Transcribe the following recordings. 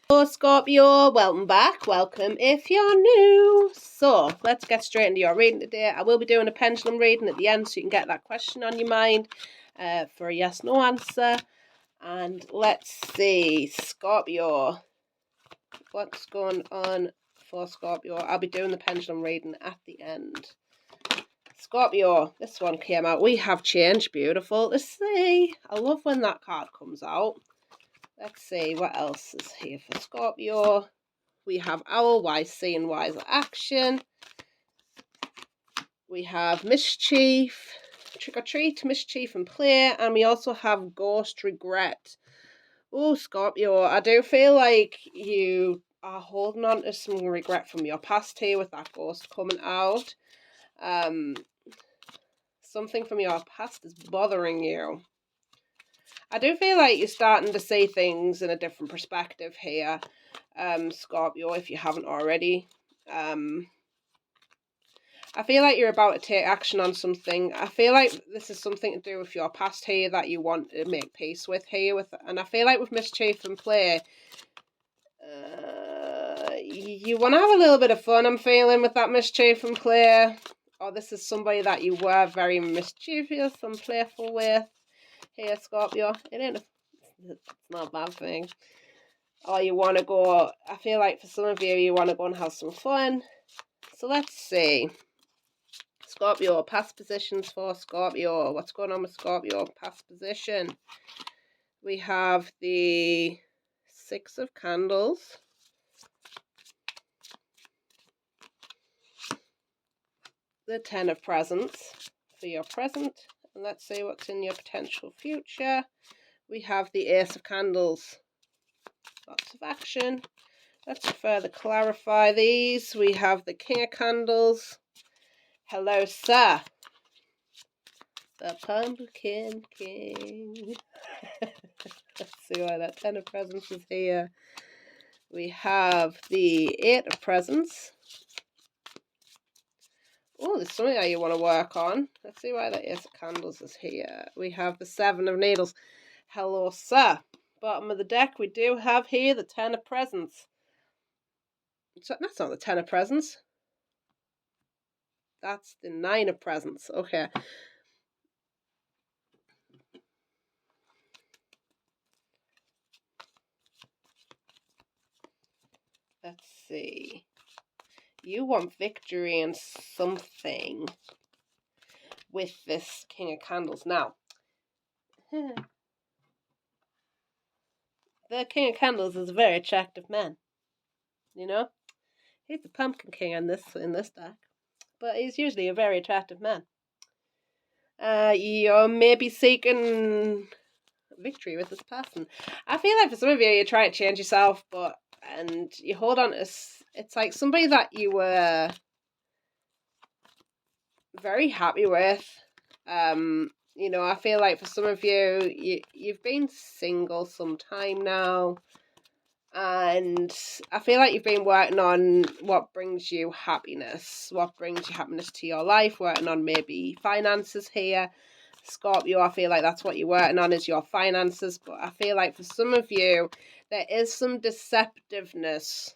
Hello Scorpio, welcome back, welcome if you're new. So let's get straight into your reading today. I will be doing a pendulum reading at the end so you can get that question on your mind for a yes no answer. And let's see, Scorpio, what's going on for Scorpio? I'll be doing the pendulum reading at the end. Scorpio, this one came out. We have change, beautiful to see. I love when that card comes out. Let's see what else is here for Scorpio. We have Owl, Wise Seeing, Wise Action. We have Mischief, Trick or Treat, Mischief and Play. And we also have Ghost Regret. Oh, Scorpio, I do feel like you are holding on to some regret from your past here with that ghost coming out. Something from your past is bothering you. I do feel like you're starting to see things in a different perspective here, Scorpio, if you haven't already. I feel like you're about to take action on something. I feel like this is something to do with your past here that you want to make peace with here. And I feel like with Mischief and Play, you want to have a little bit of fun, I'm feeling, with that Mischief and Play. Or this is somebody that you were very mischievous and playful with. Here, Scorpio, it's not a bad thing. Or you want to go, I feel like for some of you, you want to go and have some fun. So let's see. Scorpio, past positions for Scorpio. What's going on with Scorpio? Past position. We have the Six of Candles. The Ten of Presents for your present. And let's see what's in your potential future. We have the Ace of Candles. Lots of action. Let's further clarify these. We have the King of Candles. Hello, sir. The Pumpkin King. Let's see why that Ten of Presents is here. We have the Eight of Presents. Oh, there's something that you want to work on. Let's see why the Ace of Candles is here. We have the Seven of Needles. Hello, sir. Bottom of the deck, we do have here the Ten of Presents. So that's not the Ten of Presents. That's the Nine of Presents. Okay. Let's see. You want victory in something with this King of Candles. Now, the King of Candles is a very attractive man. You know? He's the Pumpkin King in this deck. But he's usually a very attractive man. You're maybe seeking victory with this person. I feel like for some of you, you try to change yourself, and you hold on to, it's like somebody that you were very happy with. You know, I feel like for some of you, you've been single some time now, and I feel like you've been working on what brings you happiness, to your life, working on maybe finances here. Scorpio, I feel like that's what you're working on, is your finances. But I feel like for some of you, there is some deceptiveness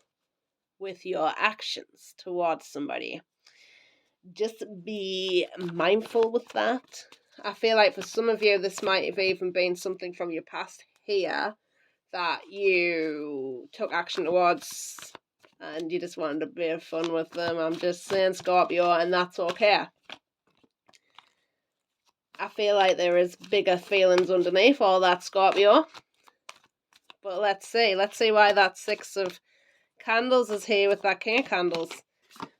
with your actions towards somebody. Just be mindful with that. I feel like for some of you, this might have even been something from your past here that you took action towards and you just wanted to be fun with them. I'm just saying, Scorpio, and that's okay. I feel like there is bigger feelings underneath all that, Scorpio. But let's see why that Six of Candles is here with that King of Candles.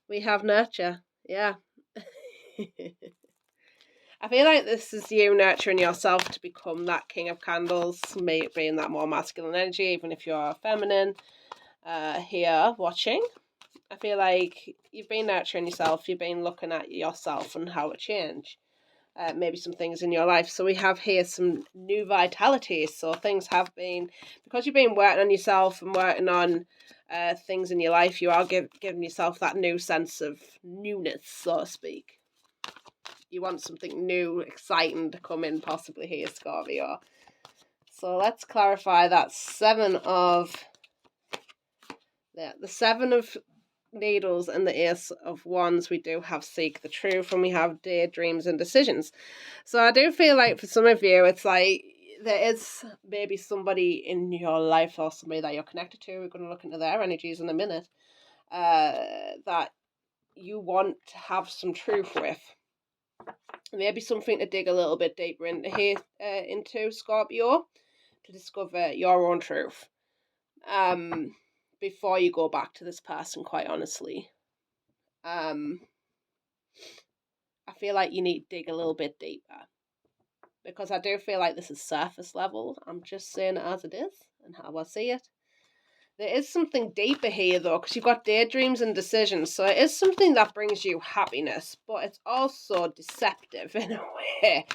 We have nurture. Yeah. I feel like this is you nurturing yourself to become that King of Candles, being that more masculine energy, even if you're feminine here watching. I feel like you've been nurturing yourself, you've been looking at yourself and how it changed. Maybe some things in your life. So we have here some new vitality. So things have been, because you've been working on yourself and working on things in your life, you are giving yourself that new sense of newness, so to speak. You want something new, exciting to come in possibly here, Scorpio. So let's clarify that Seven of Yeah, the Seven of Needles and the Ace of Wands, we do have Seek the Truth, and we have Daydreams and Decisions. So I do feel like for some of you, it's like there is maybe somebody in your life or somebody that you're connected to. We're going to look into their energies in a minute. That you want to have some truth with. Maybe something to dig a little bit deeper into here, into Scorpio, to discover your own truth. Before you go back to this person, quite honestly. I feel like you need to dig a little bit deeper. Because I do feel like this is surface level. I'm just saying it as it is and how I see it. There is something deeper here, though, because you've got daydreams and decisions. So it is something that brings you happiness, but it's also deceptive in a way.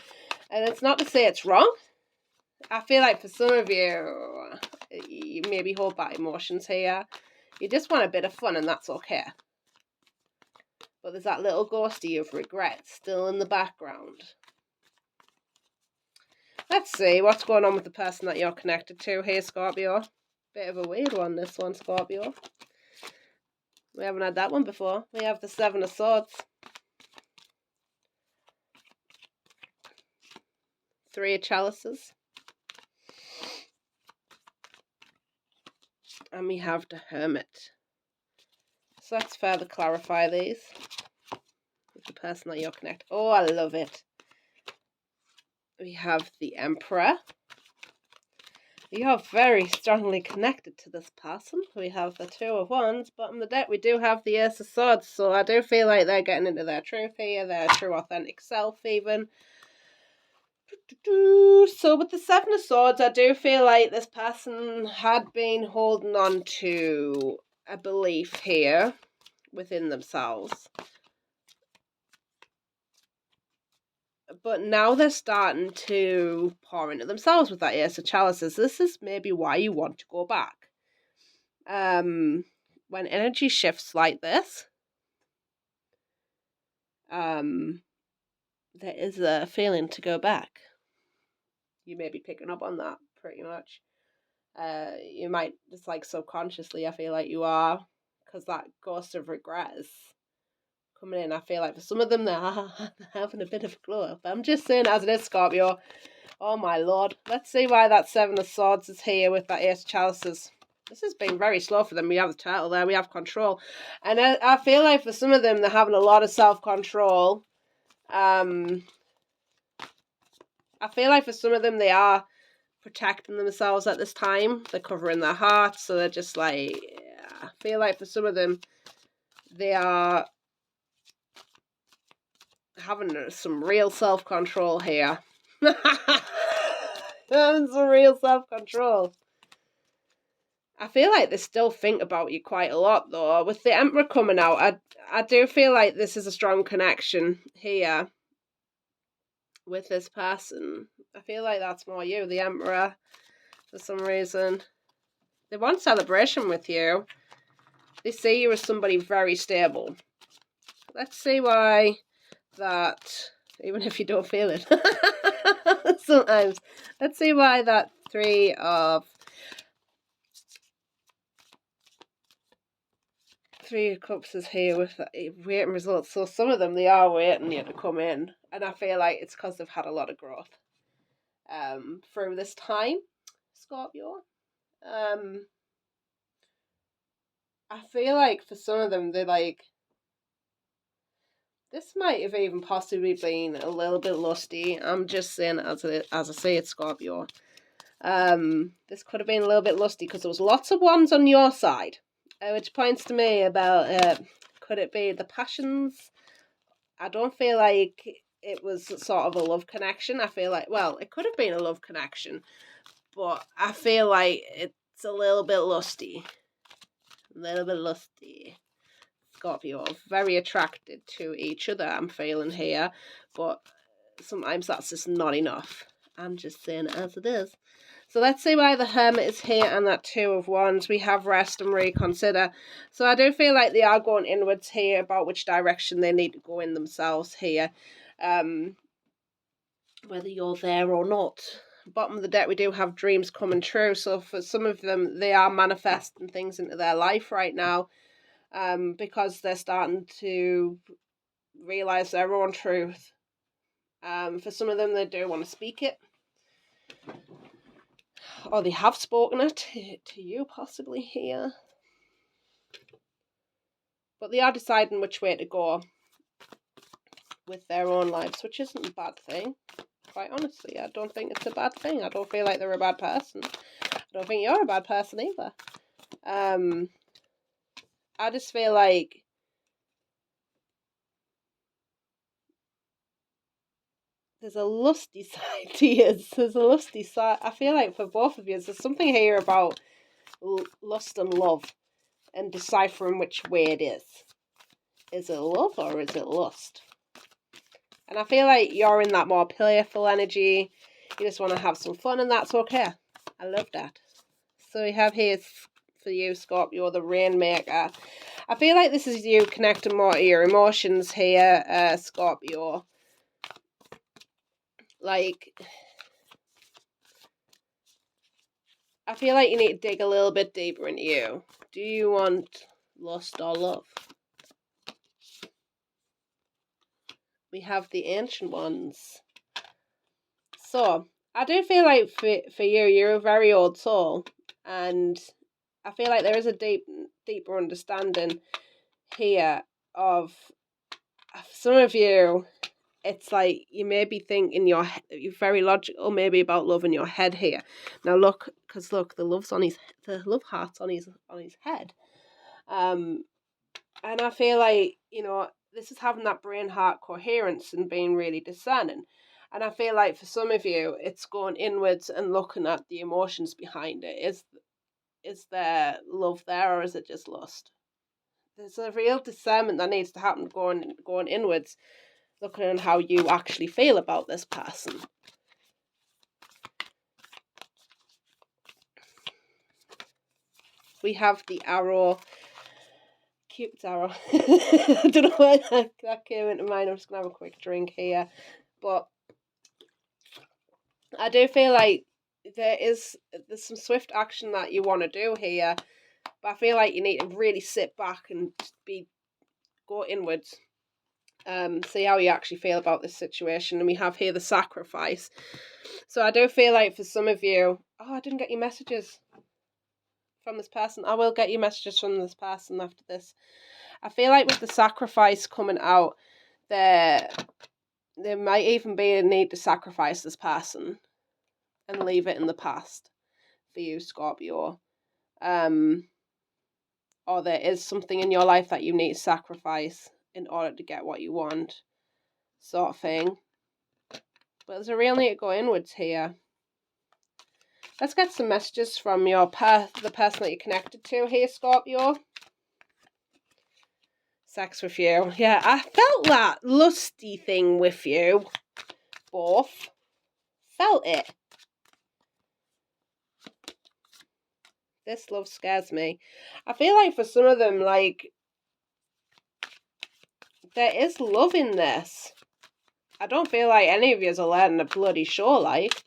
And it's not to say it's wrong. I feel like for some of you, you maybe hold back emotions here. You just want a bit of fun, and that's okay. But there's that little ghosty of regret still in the background. Let's see what's going on with the person that you're connected to here, Scorpio. Bit of a weird one, this one, Scorpio. We haven't had that one before. We have the Seven of Swords. Three of Chalices. And we have the Hermit. So let's further clarify these with the person that you're connected. Oh, I love it. We have the Emperor. You're very strongly connected to this person. We have the Two of Wands, but on the deck we do have the Ace of Swords, so I do feel like they're getting into their truth here, their true authentic self even. So with the Seven of Swords, I do feel like this person had been holding on to a belief here within themselves. But now they're starting to pour into themselves with that Ace of Chalices. This is maybe why you want to go back. When energy shifts like this, there is a feeling to go back. You may be picking up on that pretty much. You might just like subconsciously, I feel like you are, because that ghost of regret is coming in. I feel like for some of them they're having a bit of a glow up. I'm just saying as it is, Scorpio. Oh my lord. Let's see why that Seven of Swords is here with that Ace of Chalices. This has been very slow for them. We have the turtle there. We have control. And I feel like for some of them, they're having a lot of self-control. I feel like for some of them, they are protecting themselves at this time. They're covering their hearts. So they're just like, yeah. I feel like for some of them, they are having some real self-control here. Having some real self-control. I feel like they still think about you quite a lot, though. With the Emperor coming out, I do feel like this is a strong connection here with this person. I feel like that's more you, the Emperor, for some reason. They want celebration with you. They see you as somebody very stable. Let's see why that, even if you don't feel it, sometimes. Let's see why that Three of Cups is here with waiting results. So some of them, they are waiting you to come in. And I feel like it's because they've had a lot of growth through this time, Scorpio. I feel like for some of them, they're like, this might have even possibly been a little bit lusty. I'm just saying as I say it, Scorpio. This could have been a little bit lusty because there was lots of ones on your side. Which points to me about, could it be the passions? I don't feel like it was sort of a love connection. I feel like, well, it could have been a love connection, but I feel like it's a little bit lusty. A little bit lusty. Scorpio, very attracted to each other, I'm feeling here, but sometimes that's just not enough. I'm just saying it as it is. So let's see why the Hermit is here and that Two of Wands. We have rest and reconsider. So I do feel like they are going inwards here about which direction they need to go in themselves here. Whether you're there or not. bottom of the deck, we do have dreams coming true. So for some of them, they are manifesting things into their life right now, because they're starting to realize their own truth. For some of them, they do want to speak it, or they have spoken it to you possibly here. But they are deciding which way to go with their own lives, which isn't a bad thing. Quite honestly, I don't think it's a bad thing. I don't feel like they're a bad person. I don't think you're a bad person either. I just feel like there's a lusty side to you. There's a lusty side. I feel like for both of you, there's something here about lust and love and deciphering which way it is. Is it love or is it lust? And I feel like you're in that more playful energy. You just want to have some fun, and that's okay. I love that. So we have here for you, Scorpio, the Rainmaker. I feel like this is you connecting more to your emotions here, Scorpio. Like, I feel like you need to dig a little bit deeper into you. Do you want lust or love? We have the Ancient Ones. So, I do feel like for you, you're a very old soul. And I feel like there is a deeper understanding here of some of you. It's like you may be thinking you're very logical, maybe about love in your head here. Now look, because look, the love heart's on his head. And I feel like, this is having that brain heart coherence and being really discerning. And I feel like for some of you, it's going inwards and looking at the emotions behind it. Is there love there, or is it just lust? There's a real discernment that needs to happen going inwards, looking at how you actually feel about this person. We have the arrow. Cupid's arrow. I don't know why that came into mind. I'm just going to have a quick drink here. But I do feel like there's some swift action that you want to do here. But I feel like you need to really sit back and go inwards. See how you actually feel about this situation. And we have here the sacrifice. So I do feel like for some of you, I didn't get your messages from this person. I will get you messages from this person after this. I feel like with the sacrifice coming out, there might even be a need to sacrifice this person and leave it in the past for you, Scorpio. Or there is something in your life that you need to sacrifice in order to get what you want, sort of thing. But there's a real need to go inwards here. Let's get some messages from the person that you're connected to here, Scorpio. Sex with you. Yeah, I felt that lusty thing with you. Both. Felt it. This love scares me. I feel like for some of them, like, there is love in this. I don't feel like any of yous are letting a bloody show, like.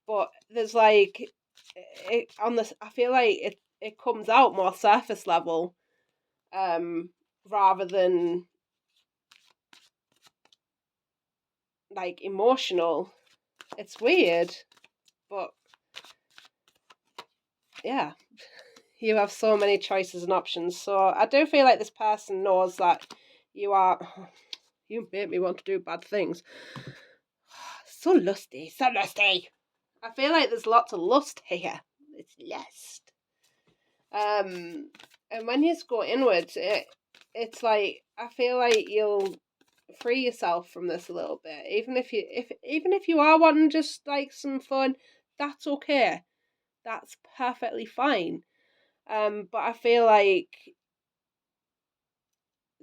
But there's like, I feel like it comes out more surface level, rather than like emotional. It's weird, but yeah, you have so many choices and options. So I do feel like this person knows that you make me want to do bad things. So lusty. I feel like there's lots of lust here. It's lust. And when you go inwards, it's like, I feel like you'll free yourself from this a little bit. Even if you are wanting just like some fun, that's okay. That's perfectly fine. But I feel like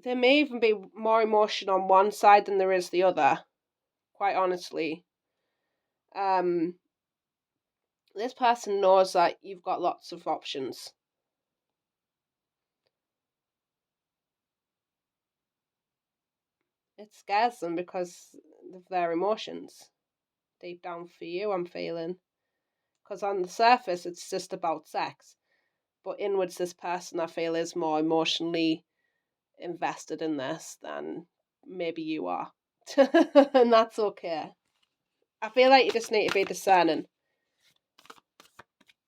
there may even be more emotion on one side than there is the other. Quite honestly. This person knows that you've got lots of options. It scares them because of their emotions. deep down for you, I'm feeling. Because on the surface, it's just about sex. But inwards, this person, I feel, is more emotionally invested in this than maybe you are. And that's okay. I feel like you just need to be discerning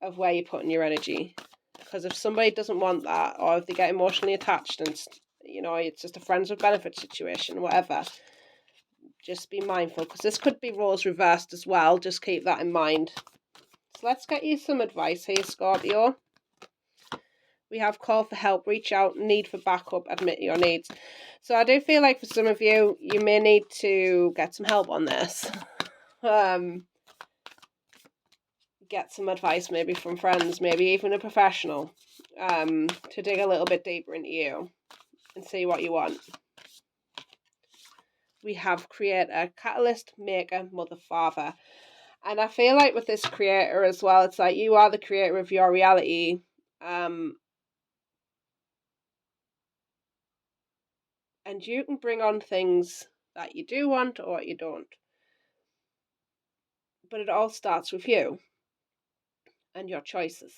of where you're putting your energy. Because if somebody doesn't want that, or if they get emotionally attached and, you know, it's just a friends with benefit situation, whatever, just be mindful. Because this could be roles reversed as well. Just keep that in mind. So let's get you some advice here, Scorpio. We have call for help, reach out, need for backup, admit your needs. So I do feel like for some of you, you may need to get some help on this. Get some advice maybe from friends, maybe even a professional, to dig a little bit deeper into you and see what you want. We have creator, catalyst, maker, mother, father. And I feel like with this creator as well, it's like you are the creator of your reality. And you can bring on things that you do want or you don't. But it all starts with you and your choices.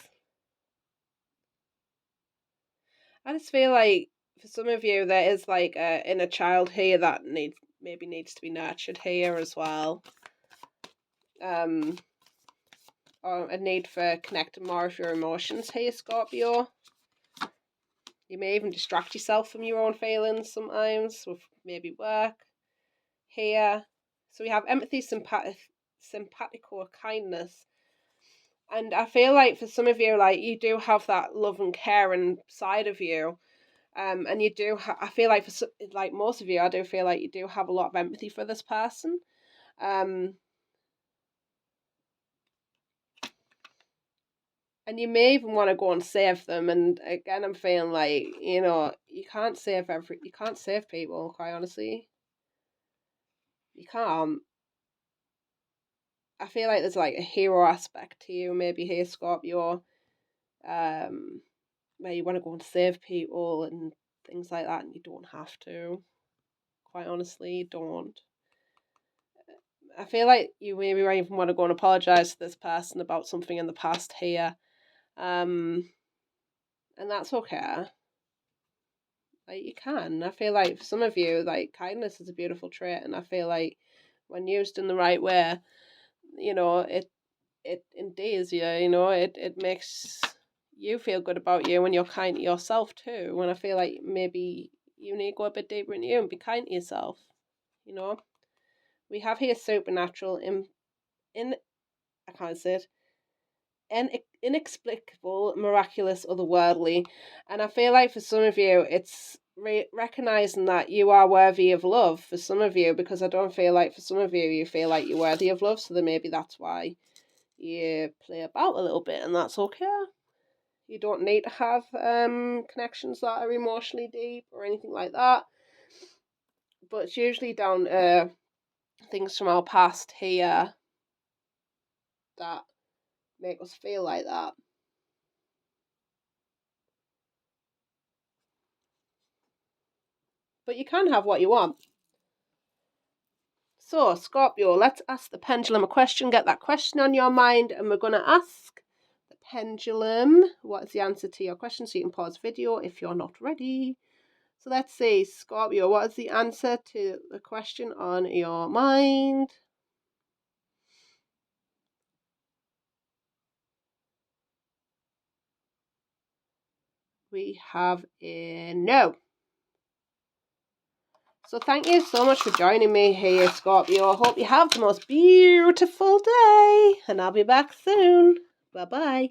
I just feel like for some of you, there is like a inner child here that maybe needs to be nurtured here as well. Or a need for connecting more with your emotions here, Scorpio. You may even distract yourself from your own feelings sometimes with maybe work here. So we have empathy, simpatico, kindness. And I feel like for some of you, like you do have that love and caring side of you. And you do, I feel like for like most of you, I do feel like you do have a lot of empathy for this person. And you may even want to go and save them. And again, I'm feeling like, you know, you can't save people, quite honestly. You can't. I feel like there's like a hero aspect to you, maybe here, Scorpio, where you want to go and save people and things like that, and you don't have to. Quite honestly, you don't. I feel like you maybe even want to go and apologise to this person about something in the past here. And that's okay. Like, you can. I feel like for some of you, like, kindness is a beautiful trait, and I feel like when used in the right way, you know, it endears you, you know, it makes you feel good about you when you're kind to yourself too. When I feel like maybe you need to go a bit deeper into you and be kind to yourself, you know. We have here supernatural, I can't say it, inexplicable, miraculous, otherworldly. And I feel like for some of you, it's recognizing that you are worthy of love for some of you, because I don't feel like for some of you, you feel like you're worthy of love. So then maybe that's why you play about a little bit, and that's okay. You don't need to have connections that are emotionally deep or anything like that. But it's usually down to things from our past here that make us feel like that. But you can have what you want. So, Scorpio, let's ask the pendulum a question. Get that question on your mind, and we're going to ask the pendulum what is the answer to your question. So you can pause the video if you're not ready. So let's see, Scorpio, what is the answer to the question on your mind? We have a no. So thank you so much for joining me here, Scorpio. I hope you have the most beautiful day, and I'll be back soon. Bye-bye.